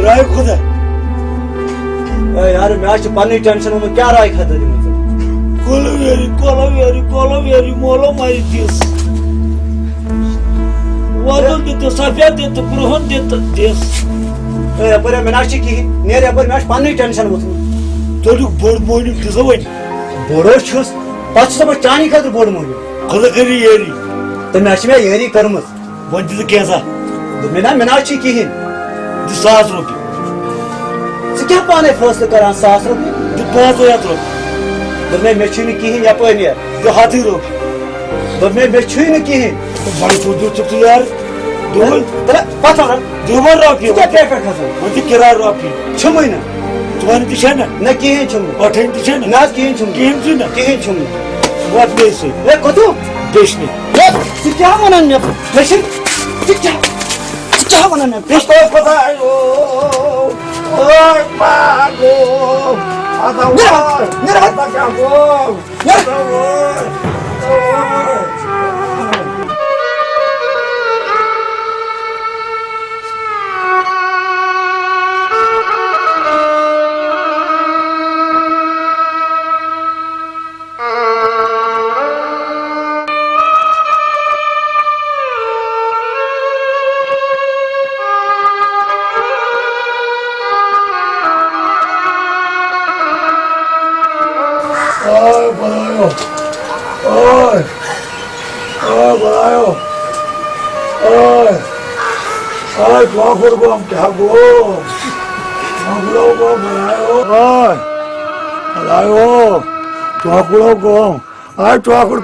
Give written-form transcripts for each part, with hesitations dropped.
राय खुदा यार मैं आज पानी टेंशन में क्या राय खाता दी मुझे कोलवेरी मोलो मारी दिस वादन देतो सफेद देतो ग्रहण देतो दिस पर मीनाक्षी की नेरे पर मैं पानी टेंशन में तोड़ बोर्ड मोनी दिसो वन बोरो छुस पाँच सौ चानी खातर बोर्ड मोनी खुदा करी येरी तो मैं येरी करमस वन दिस कैसा मैं मीनाक्षी की ही ₹1,000 क्या पाने फैसले करान ₹1,000 ₹5,000 तो मैं छुनी की ही या पनियर ₹1,000 तो मैं छुनी की ही तो बड़ी तो यार दोल तेरा पता ना दोबार रॉकी क्या पेपर खसन मुझे किराया रॉकी छुमैना तुम्हारी दिशा ना न की ही छुम अठेन दिशा ना ना की ही छुम की ही छुम व्हाट बेस ए कतो देशनी ये क्या मनन में मशीन क्या मनन में इसको पता है ओ मागो आता मेरा आता क्या गो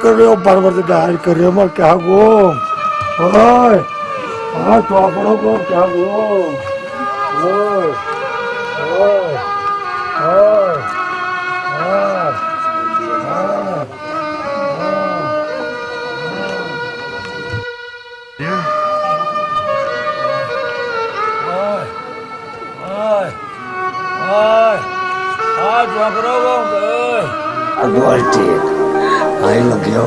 कर रहे हो बार-बार डायल कर रहे हो मैं क्या गो ओए चौकड़ो को क्या गो ओए ओए ओए I love you.